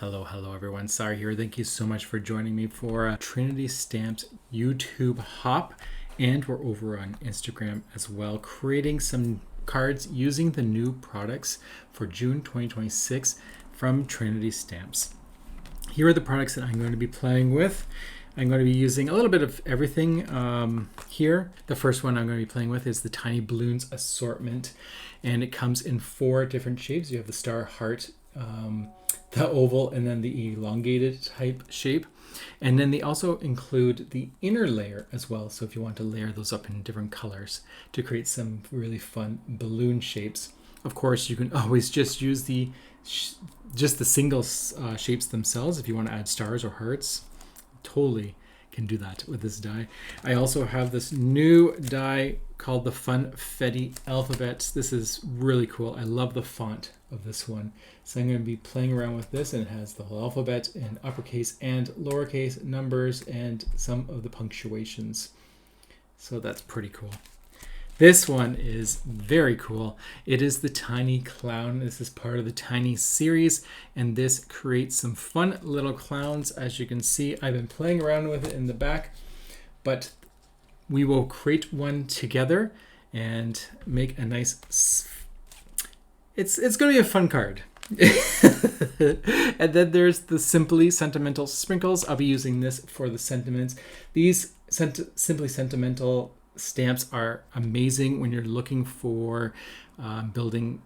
Hello everyone. Sorry here. Thank you so much for joining me for Trinity Stamps YouTube Hop. And we're over on Instagram as well, creating some cards using the new products for June 2026 from Trinity Stamps. Here are the products that I'm going to be playing with. I'm going to be using a little bit of everything here. The first one I'm going to be playing with is the Tiny Balloons assortment, and it comes in 4 different shapes. You have the star, heart, the oval, and then the elongated type shape. And then they also include the inner layer as well. So if you want to layer those up in different colors to create some really fun balloon shapes. Of course, you can always just use the single shapes themselves. If you want to add stars or hearts, totally can do that with this die. I also have this new die called the Funfetti Alphabet. This is really cool. I love the font of this one. So I'm going to be playing around with this, and it has the whole alphabet in uppercase and lowercase numbers and some of the punctuations. So that's pretty cool. This one is very cool. It is the Tiny Clown. This is part of the Tiny series, and this creates some fun little clowns. As you can see, I've been playing around with it in the back, but we will create one together and make a nice... It's going to be a fun card. And then there's the Simply Sentimental Sprinkles. I'll be using this for the sentiments. These Simply Sentimental stamps are amazing when you're looking for building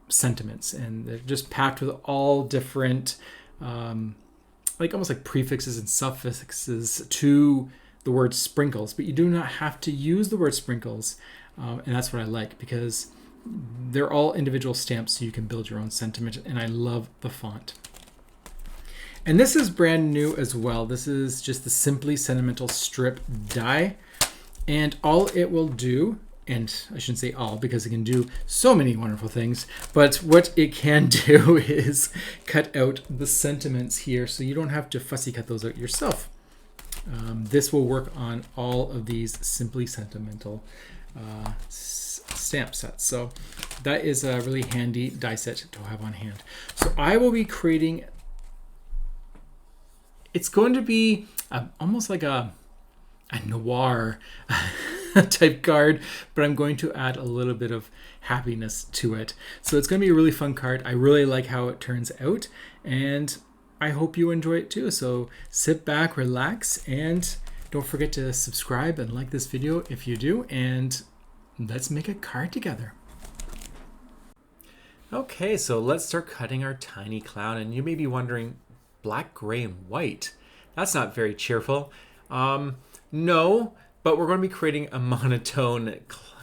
sentiments, and they're just packed with all different almost like prefixes and suffixes to the word sprinkles, but you do not have to use the word sprinkles, and that's what I like, because they're all individual stamps, so you can build your own sentiment, and I love the font. And this is brand new as well. This is just the Simply Sentimental strip die. And all it will do, and I shouldn't say all because it can do so many wonderful things, but what it can do is cut out the sentiments here, so you don't have to fussy cut those out yourself. This will work on all of these Simply Sentimental stamp sets. So that is a really handy die set to have on hand. So I will be creating, it's going to be almost like a noir type card, but I'm going to add a little bit of happiness to it. So it's going to be a really fun card. I really like how it turns out, and I hope you enjoy it too. So sit back, relax, and don't forget to subscribe and like this video if you do, and let's make a card together. Okay, so let's start cutting our tiny clown, and you may be wondering, black, gray, and white. That's not very cheerful. No, but we're going to be creating a monotone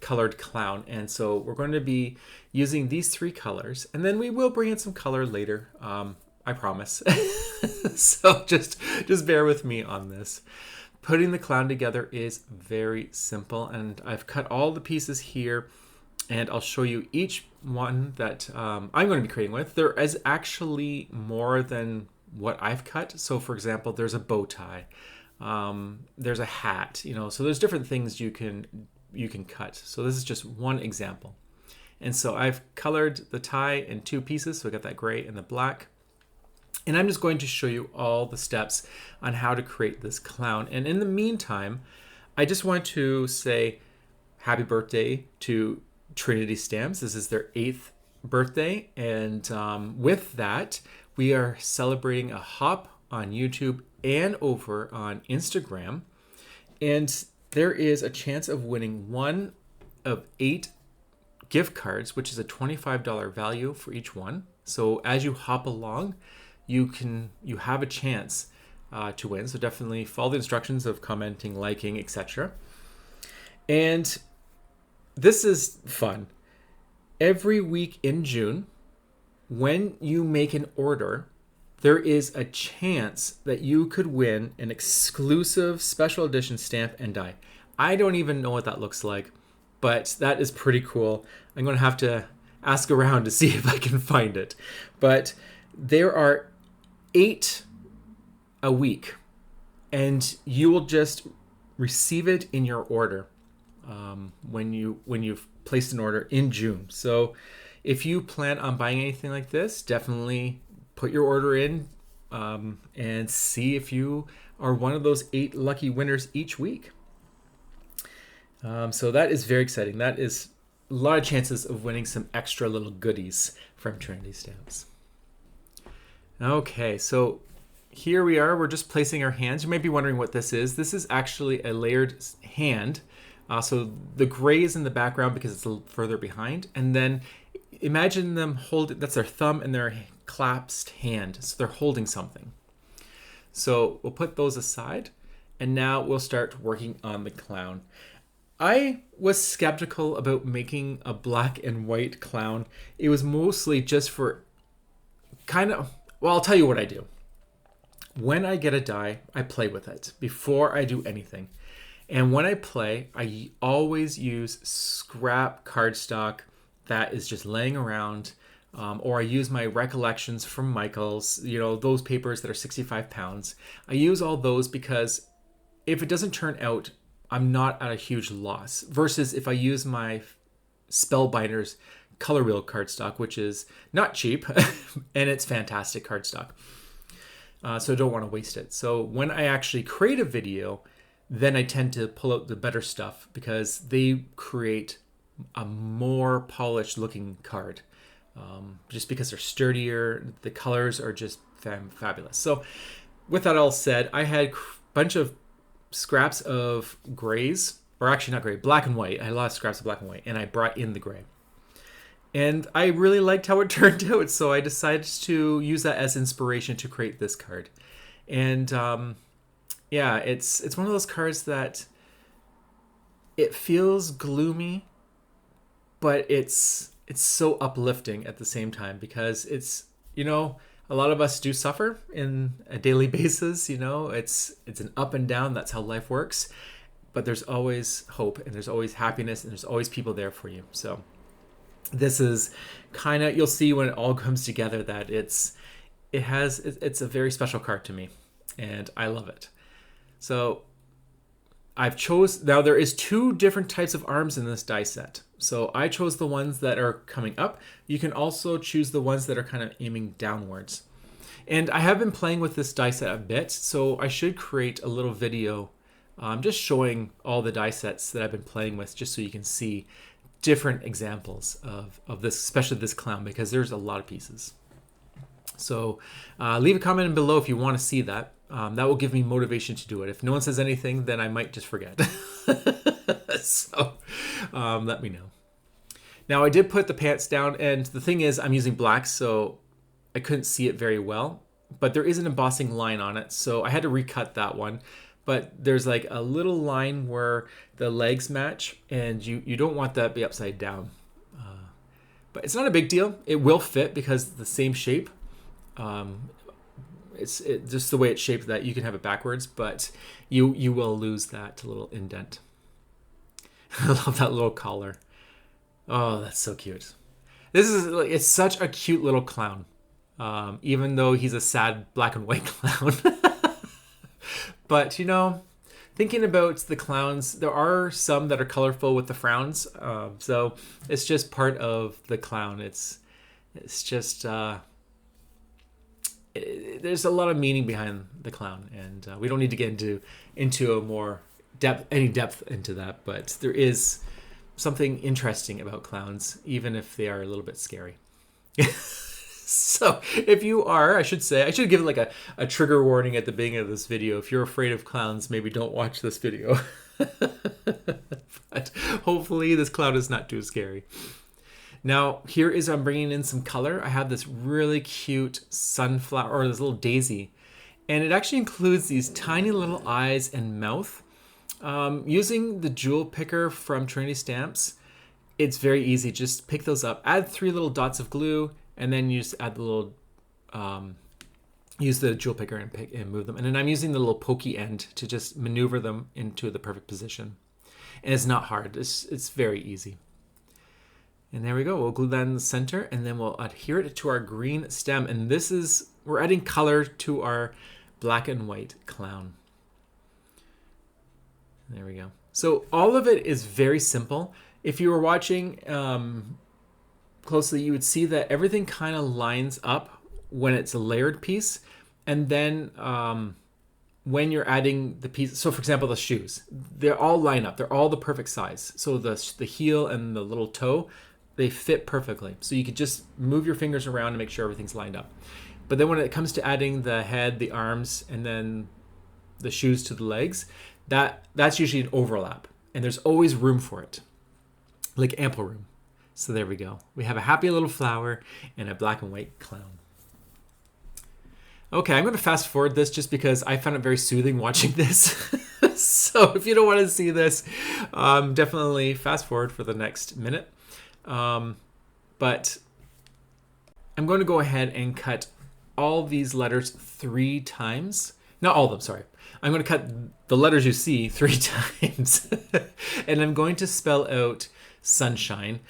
colored clown, and so we're going to be using these 3 colors, and then we will bring in some color later, I promise. So just bear with me on this. Putting the clown together is very simple, and I've cut all the pieces here, and I'll show you each one that I'm going to be creating with. There is actually more than what I've cut. So for example, there's a bow tie. There's a hat, so there's different things you can cut. So this is just one example. And so I've colored the tie in 2 pieces. So I got that gray and the black. And I'm just going to show you all the steps on how to create this clown. And in the meantime, I just want to say happy birthday to Trinity Stamps. This is their 8th birthday. And with that, we are celebrating a hop on YouTube and over on Instagram, and there is a chance of winning one of 8 gift cards, which is a $25 value for each one. So as you hop along, you have a chance to win. So definitely follow the instructions of commenting, liking, etc. And this is fun. Every week in June, when you make an order, there is a chance that you could win an exclusive special edition stamp and die. I don't even know what that looks like, but that is pretty cool. I'm going to have to ask around to see if I can find it. But there are 8 a week, and you will just receive it in your order when you've placed an order in June. So if you plan on buying anything like this, definitely put your order in and see if you are one of those 8 lucky winners each week. So that is very exciting. That is a lot of chances of winning some extra little goodies from Trinity Stamps. Okay, so here we are. We're just placing our hands. You might be wondering what this is. This is actually a layered hand. So the gray is in the background because it's a little further behind. And then imagine them holding, that's their thumb and their clasped hand. So they're holding something. So we'll put those aside. And now we'll start working on the clown. I was skeptical about making a black and white clown. It was mostly just for well, I'll tell you what I do. When I get a die, I play with it before I do anything. And when I play, I always use scrap cardstock that is just laying around, or I use my recollections from Michael's, those papers that are 65 pounds. I use all those because if it doesn't turn out, I'm not at a huge loss. Versus if I use my Spellbinders color wheel cardstock, which is not cheap, and it's fantastic cardstock. So I don't want to waste it. So when I actually create a video, then I tend to pull out the better stuff because they create a more polished looking card. Just because they're sturdier, the colors are just fabulous. So with that all said, I had a bunch of scraps of grays, or actually not gray, black and white. I had a lot of scraps of black and white, and I brought in the gray. And I really liked how it turned out, so I decided to use that as inspiration to create this card. And yeah, it's one of those cards that it feels gloomy, but it's so uplifting at the same time because it's, a lot of us do suffer in a daily basis, it's an up and down. That's how life works. But there's always hope and there's always happiness and there's always people there for you. So this is you'll see when it all comes together that it's a very special card to me and I love it. So now there is 2 different types of arms in this die set. So I chose the ones that are coming up. You can also choose the ones that are kind of aiming downwards. And I have been playing with this die set a bit, so I should create a little video just showing all the die sets that I've been playing with, just so you can see different examples of this, especially this clown, because there's a lot of pieces. So leave a comment below if you want to see that. That will give me motivation to do it. If no one says anything, then I might just forget. So let me know. Now I did put the pants down, and the thing is I'm using black, so I couldn't see it very well. But there is an embossing line on it, so I had to recut that one. But there's like a little line where the legs match, and you don't want that to be upside down. But it's not a big deal. It will fit because it's the same shape. It's just the way it's shaped that you can have it backwards, but you will lose that little indent. I love that little collar. Oh, that's so cute. It's such a cute little clown. Even though he's a sad black and white clown. But, thinking about the clowns, there are some that are colorful with the frowns. So it's just part of the clown. It's just, there's a lot of meaning behind the clown. And we don't need to get into a more depth into that. But there is something interesting about clowns, even if they are a little bit scary. So if you are, I should give it like a trigger warning at the beginning of this video. If you're afraid of clowns, maybe don't watch this video. But hopefully this clown is not too scary. Now I'm bringing in some color. I have this really cute sunflower, or this little daisy. And it actually includes these tiny little eyes and mouth. Using the jewel picker from Trinity Stamps, it's very easy. Just pick those up, add 3 little dots of glue, and then you just add the little, use the jewel picker and move them. And then I'm using the little pokey end to just maneuver them into the perfect position. And it's not hard. It's very easy. And there we go. We'll glue that in the center, and then we'll adhere it to our green stem. And we're adding color to our black and white clown. There we go. So all of it is very simple. If you were watching closely, you would see that everything kind of lines up when it's a layered piece. And then when you're adding the piece, so for example, the shoes, they all line up. They're all the perfect size. So the heel and the little toe, they fit perfectly. So you could just move your fingers around and make sure everything's lined up. But then when it comes to adding the head, the arms, and then the shoes to the legs, that's usually an overlap. And there's always room for it, like ample room. So there we go. We have a happy little flower and a black and white clown. Okay, I'm going to fast forward this just because I found it very soothing watching this. So if you don't want to see this, definitely fast forward for the next minute. But I'm going to go ahead and cut all these letters 3 times. Not all of them, sorry. I'm going to cut the letters you see 3 times. And I'm going to spell out sunshine.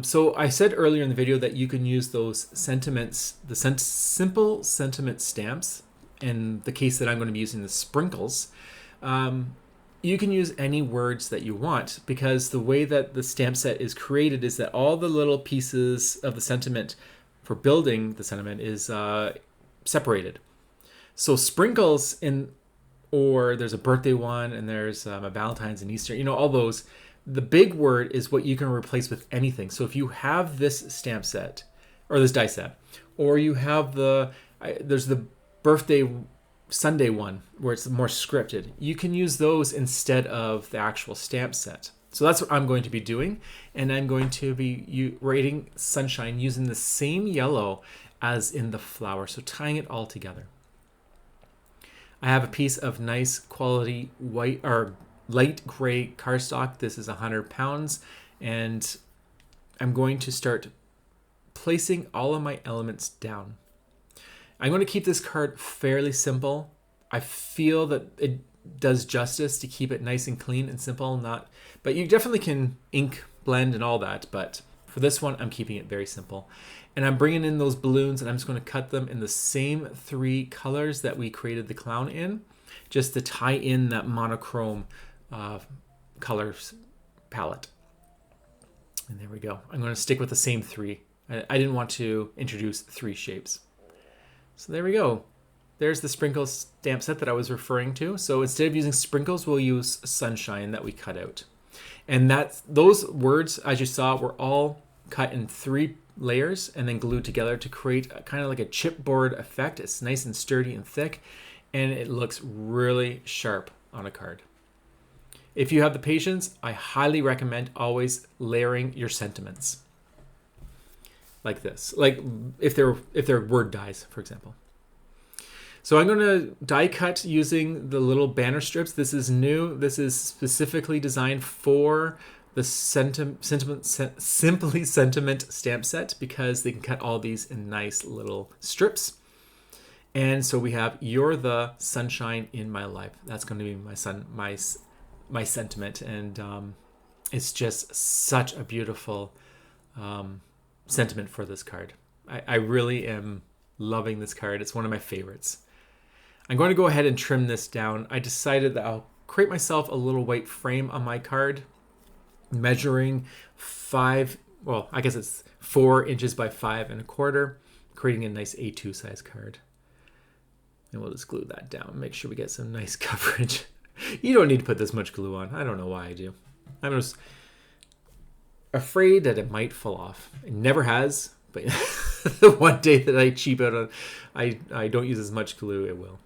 So I said earlier in the video that you can use those sentiments, the simple sentiment stamps. In the case that I'm going to be using the sprinkles, you can use any words that you want, because the way that the stamp set is created is that all the little pieces of the sentiment for building the sentiment is separated. So sprinkles or there's a birthday one, and there's a Valentine's and Easter, all those. The big word is what you can replace with anything. So if you have this stamp set or this die set, or you have there's the birthday Sunday one where it's more scripted, you can use those instead of the actual stamp set. So that's what I'm going to be doing. And I'm going to be writing sunshine using the same yellow as in the flower. So tying it all together. I have a piece of nice quality white or light gray cardstock. This is 100 pounds, and I'm going to start placing all of my elements down. I'm going to keep this card fairly simple. I feel that it does justice to keep it nice and clean and simple, but you definitely can ink blend and all that, but for this one I'm keeping it very simple. And I'm bringing in those balloons, and I'm just going to cut them in the same 3 colors that we created the clown in, just to tie in that monochrome colors palette. And there we go. I'm going to stick with the same 3. I didn't want to introduce 3 shapes. So there we go. There's the sprinkles stamp set that I was referring to. So instead of using sprinkles, we'll use sunshine that we cut out. And those words, as you saw, were all cut in 3 layers and then glued together to create kind of like a chipboard effect. It's nice and sturdy and thick, and it looks really sharp on a card. If you have the patience, I highly recommend always layering your sentiments like this, like if they're word dies, for example. So I'm going to die cut using the little banner strips. This is new. This is specifically designed for the Simply Sentiment stamp set, because they can cut all these in nice little strips. And so we have "You're the sunshine in my life." That's going to be my sentiment, and it's just such a beautiful sentiment for this card. I really am loving this card. It's one of my favorites. I'm going to go ahead and trim this down. I decided that I'll create myself a little white frame on my card, measuring 4 inches by 5 1/4, creating a nice A2 size card. And we'll just glue that down. Make sure we get some nice coverage. You don't need to put this much glue on. I don't know why I do. I'm just afraid that it might fall off. It never has, but the one day that I cheap out on, I don't use as much glue, it will.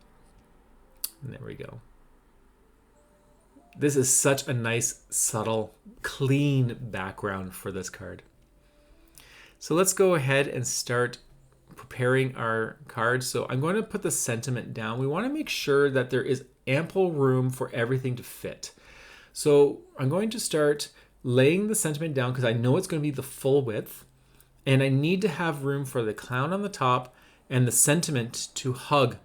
And there we go. This is such a nice, subtle, clean background for this card. So let's go ahead and start preparing our card. So I'm going to put the sentiment down. We want to make sure that there is ample room for everything to fit. So I'm going to start laying the sentiment down because I know it's going to be the full width, and I need to have room for the clown on the top and the sentiment to hug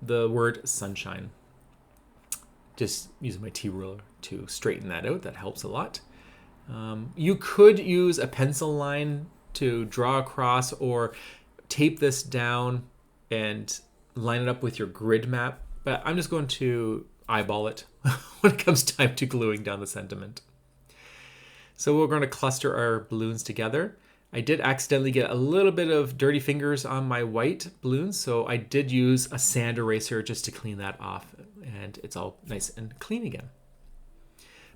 the word sunshine. Just using my T-ruler to straighten that out. That helps a lot. You could use a pencil line to draw across, or tape this down and line it up with your grid map, but I'm just going to eyeball it when it comes time to gluing down the sentiment. So we're going to cluster our balloons together. I did accidentally get a little bit of dirty fingers on my white balloons, so I did use a sand eraser just to clean that off, and it's all nice and clean again.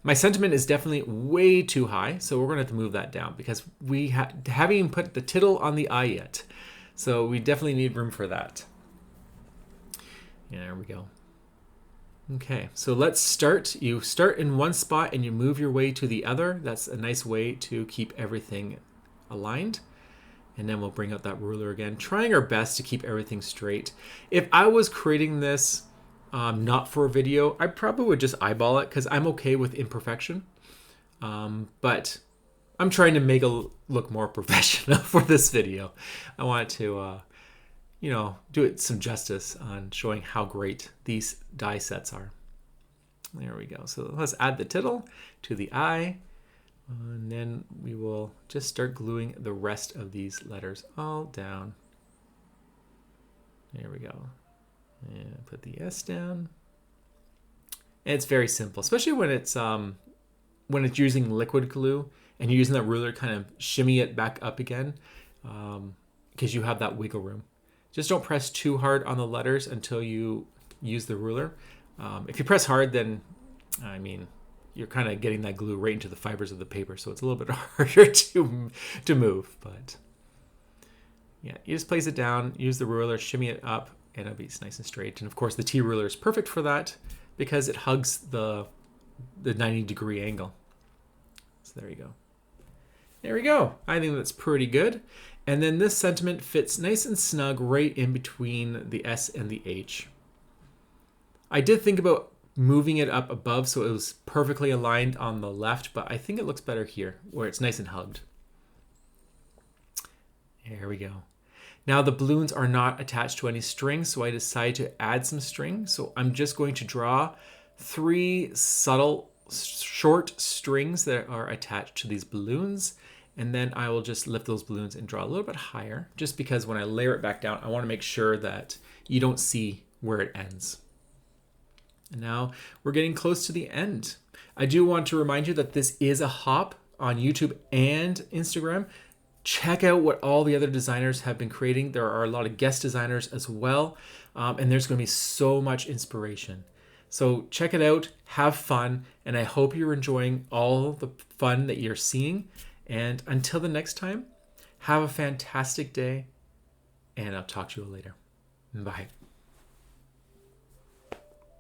My sentiment is definitely way too high, so we're going to have to move that down because we haven't even put the tittle on the eye yet. So we definitely need room for that. Yeah, there we go. Okay, so let's start. You start in one spot and you move your way to the other. That's a nice way to keep everything aligned. And then we'll bring out that ruler again, trying our best to keep everything straight. If I was creating this not for a video, I probably would just eyeball it because I'm okay with imperfection. But I'm trying to make it look more professional for this video. I want to, do it some justice on showing how great these die sets are. There we go. So let's add the tittle to the eye. And then we will just start gluing the rest of these letters all down. There we go. And put the S down. And it's very simple, especially when it's using liquid glue and you're using that ruler, kind of shimmy it back up again, because you have that wiggle room. Just don't press too hard on the letters until you use the ruler. If you press hard, then you're kind of getting that glue right into the fibers of the paper, so it's a little bit harder to move. But yeah, you just place it down, use the ruler, shimmy it up, and it'll be nice and straight. And of course, the T ruler is perfect for that because it hugs the 90-degree angle. So there you go. There we go. I think that's pretty good. And then this sentiment fits nice and snug right in between the S and the H. I did think about moving it up above so it was perfectly aligned on the left, but I think it looks better here where it's nice and hugged. There we go. Now the balloons are not attached to any string, so I decided to add some string. So I'm just going to draw 3 subtle short strings that are attached to these balloons. And then I will just lift those balloons and draw a little bit higher, just because when I layer it back down, I want to make sure that you don't see where it ends. And now we're getting close to the end. I do want to remind you that this is a hop on YouTube and Instagram. Check out what all the other designers have been creating. There are a lot of guest designers as well, and there's going to be so much inspiration. So check it out, have fun, and I hope you're enjoying all the fun that you're seeing. And until the next time, have a fantastic day, and I'll talk to you later. Bye.